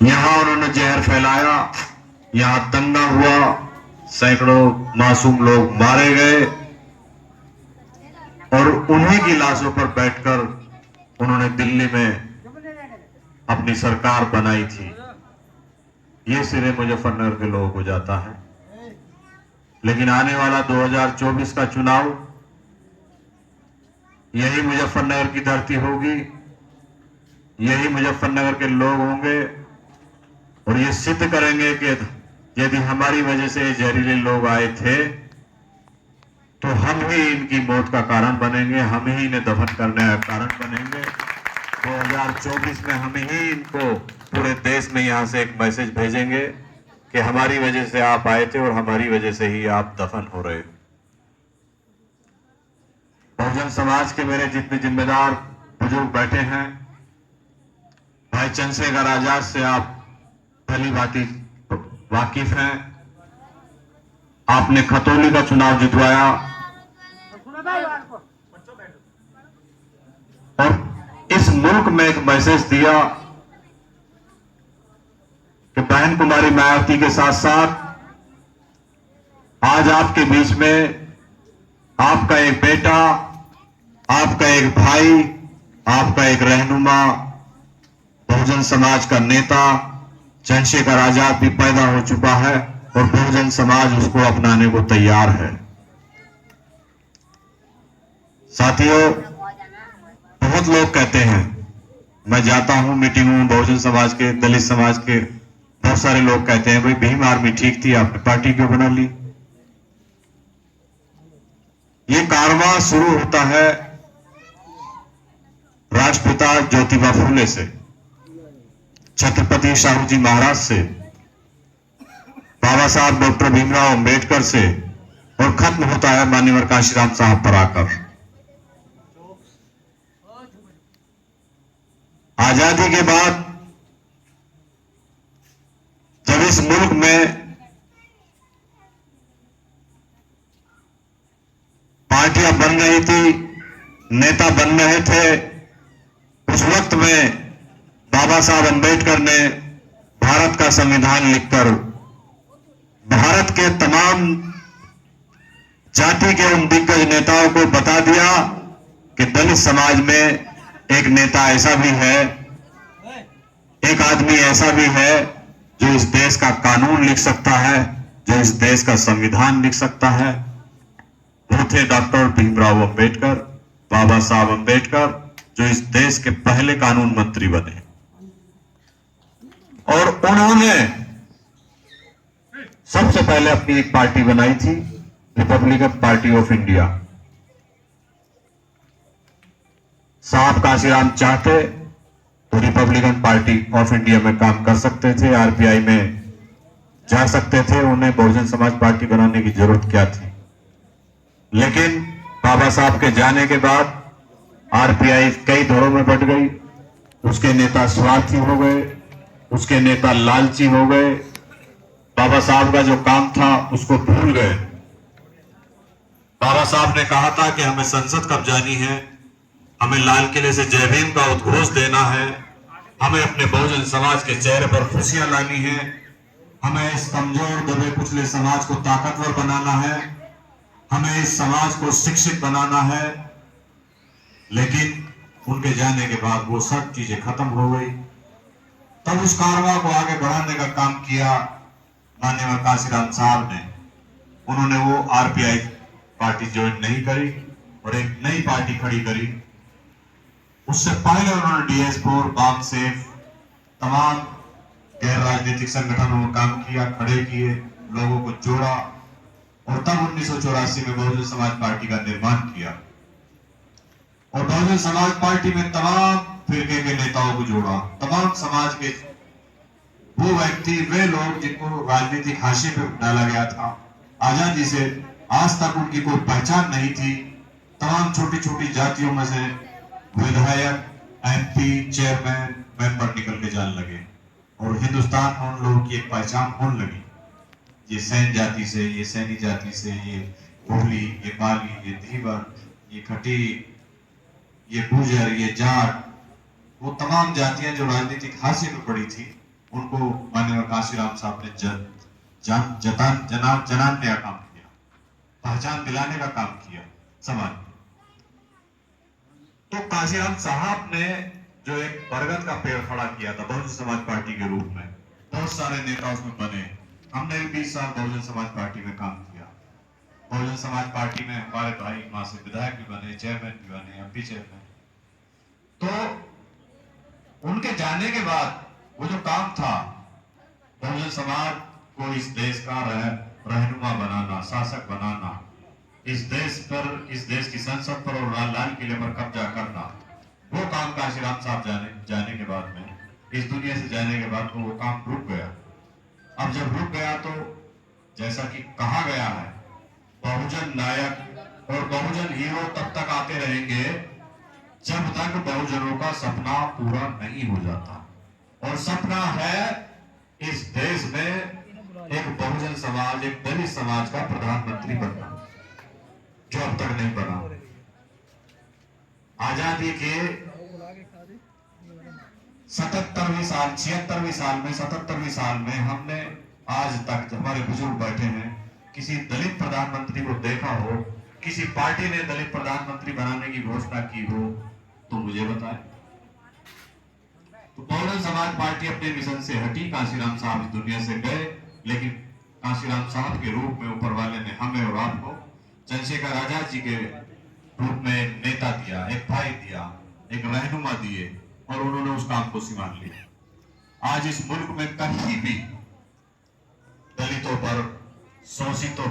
यहाँ उन्होंने जहर फैलाया, यहाँ दंगा हुआ, सैकड़ों मासूम लोग मारे गए और उन्हीं की लाशों पर बैठकर उन्होंने दिल्ली में अपनी सरकार बनाई थी। ये सिरे मुजफ्फरनगर के लोगों को जाता है। लेकिन आने वाला 2024 का चुनाव यही मुजफ्फरनगर की धरती होगी, यही मुजफ्फरनगर के लोग होंगे और ये सिद्ध करेंगे कि यदि हमारी वजह से जहरीले लोग आए थे तो हम ही इनकी मौत का कारण बनेंगे, हम ही इन्हें दफन करने का कारण बनेंगे। 2024 में हम ही इनको पूरे देश में यहां से एक मैसेज भेजेंगे कि हमारी वजह से आप आए थे और हमारी वजह से ही आप दफन हो रहे हो। बहुजन समाज के मेरे जितने जिम्मेदार बुजुर्ग बैठे हैं, भाई चंद्रशेखर आजाद से आप भली भांति वाकिफ हैं। आपने खतौली का चुनाव जितवाया और इस मुल्क में एक मैसेज दिया कि बहन कुमारी मायावती के साथ साथ आज आपके बीच में आपका एक बेटा, आपका एक भाई, आपका एक रहनुमा, बहुजन समाज का नेता चंद्रशेखर आजाद भी पैदा हो चुका है और बहुजन समाज उसको अपनाने को तैयार है। साथियों, बहुत लोग कहते हैं, मैं जाता हूं मीटिंगों में बहुजन समाज के, दलित समाज के, बहुत सारे लोग कहते हैं भाई भीम आर्मी ठीक थी, आपने पार्टी क्यों बना ली। ये कारवां शुरू होता है राष्ट्रपिता ज्योतिबा फूले से, छत्रपति शाहू जी महाराज से, बाबा साहब डॉक्टर भीमराव अंबेडकर से और खत्म होता है मान्यवर काशीराम साहब पर आकर। आजादी के बाद जब इस मुल्क में पार्टियां बन रही थी, नेता बन रहे थे, उस वक्त में बाबा साहब अंबेडकर ने भारत का संविधान लिखकर भारत के तमाम जाति के उन दिग्गज नेताओं को बता दिया कि दलित समाज में एक नेता ऐसा भी है, एक आदमी ऐसा भी है जो इस देश का कानून लिख सकता है, जो इस देश का संविधान लिख सकता है। वो थे डॉक्टर भीमराव अंबेडकर, बाबा साहब अंबेडकर, जो इस देश के पहले कानून मंत्री बने। और उन्होंने सबसे पहले अपनी एक पार्टी बनाई थी, रिपब्लिकन पार्टी ऑफ इंडिया। साहब काशीराम चाहते तो रिपब्लिकन पार्टी ऑफ इंडिया में काम कर सकते थे, आरपीआई में जा सकते थे, उन्हें बहुजन समाज पार्टी बनाने की जरूरत क्या थी। लेकिन बाबा साहब के जाने के बाद आरपीआई कई धड़ों में बट गई, उसके नेता स्वार्थी हो गए, उसके नेता लालची हो गए, बाबा साहब का जो काम था उसको भूल गए। बाबा साहब ने कहा था कि हमें संसद कब जानी है, हमें लाल किले से जय भीम का उद्घोष देना है, हमें अपने बहुजन समाज के चेहरे पर खुशियां लानी है, हमें इस कमजोर दबे कुचले समाज को ताकतवर बनाना है, हमें इस समाज को शिक्षित बनाना है। लेकिन उनके जाने के बाद वो सब चीजें खत्म हो गई। तब उस कारवां को आगे बढ़ाने का काम किया माननीय काशीराम साहब ने। उन्होंने वो आरपीआई पार्टी ज्वाइन नहीं करी और एक नई पार्टी खड़ी करी। उससे पहले उन्होंने डीएस4, बाम सेफ, तमाम गैर राजनीतिक संगठनों में काम किया, खड़े किए, लोगों को जोड़ा और तब 1984 में बहुजन समाज पार्टी का निर्माण किया। और बहुजन समाज पार्टी में तमाम फिरके के नेताओं को जोड़ा, तमाम समाज के वो व्यक्ति, वे लोग जिनको राजनीतिक हाशिए पे डाला गया था। आजादी से आज तक उनकी कोई पहचान नहीं थी। तमाम छोटी छोटी जातियों में से विधायक, एमपी, चेयरमैन, मेंबर निकल के जाने लगे और हिंदुस्तान में उन लोगों की एक पहचान होने लगी। ये सैन जाति से, ये सैनी जाति से, ये कोहली, ये बाली, ये धीवर, ये खटी, ये गुर्जर, ये जाट, वो तमाम जातियां जो राजनीतिक हाशिए में पड़ी थी, उनको माननीय काशीराम साहब ने जनाने का काम किया, पहचान दिलाने का काम किया समाज में। तो काशीराम साहब ने जो एक बरगद का पेड़ खड़ा किया था बहुजन समाज पार्टी के रूप में, बहुत सारे नेता उसमें बने। हमने भी 20 साल बहुजन समाज पार्टी में काम किया। बहुजन समाज पार्टी में हमारे भाई वहां से विधायक भी बने, चेयरमैन भी बने, एमपी चेयरमैन। तो उनके जाने के बाद वो जो काम था बहुजन समाज को इस देश का रहनुमा बनाना, शासक बनाना, इस देश की संसद पर और लाल किले पर कब्जा करना, वो काम काशीराम साहब जाने के बाद में, इस दुनिया से जाने के बाद वो काम रुक गया। अब जब रुक गया तो जैसा कि कहा गया है, बहुजन नायक और बहुजन हीरो तब तक आते रहेंगे जब तक बहुजनों का सपना पूरा नहीं हो जाता। और सपना है इस देश में एक बहुजन समाज, एक दलित समाज का प्रधानमंत्री बनना, जो अब तक नहीं बना। आजादी के 77वीं साल 76वीं साल में 77वीं साल में हमने आज तक हमारे बुजुर्ग बैठे हैं, किसी दलित प्रधानमंत्री को देखा हो, किसी पार्टी ने दलित प्रधानमंत्री बनाने की घोषणा की हो तो मुझे बताएं। तो बहुजन समाज पार्टी अपने मिशन से हटी, काशीराम साहब इस दुनिया से गए, लेकिन काशीराम साहब के रूप में ऊपर वाले ने हमें और आपको चंद्रशेखर आजाद जी के रूप में एक नेता दिया, एक भाई दिया, एक रहनुमा दिए, और उन्होंने उस काम को संभाल लिया। आज इस मुल्क में कहीं भी दलितों पर, शोषितों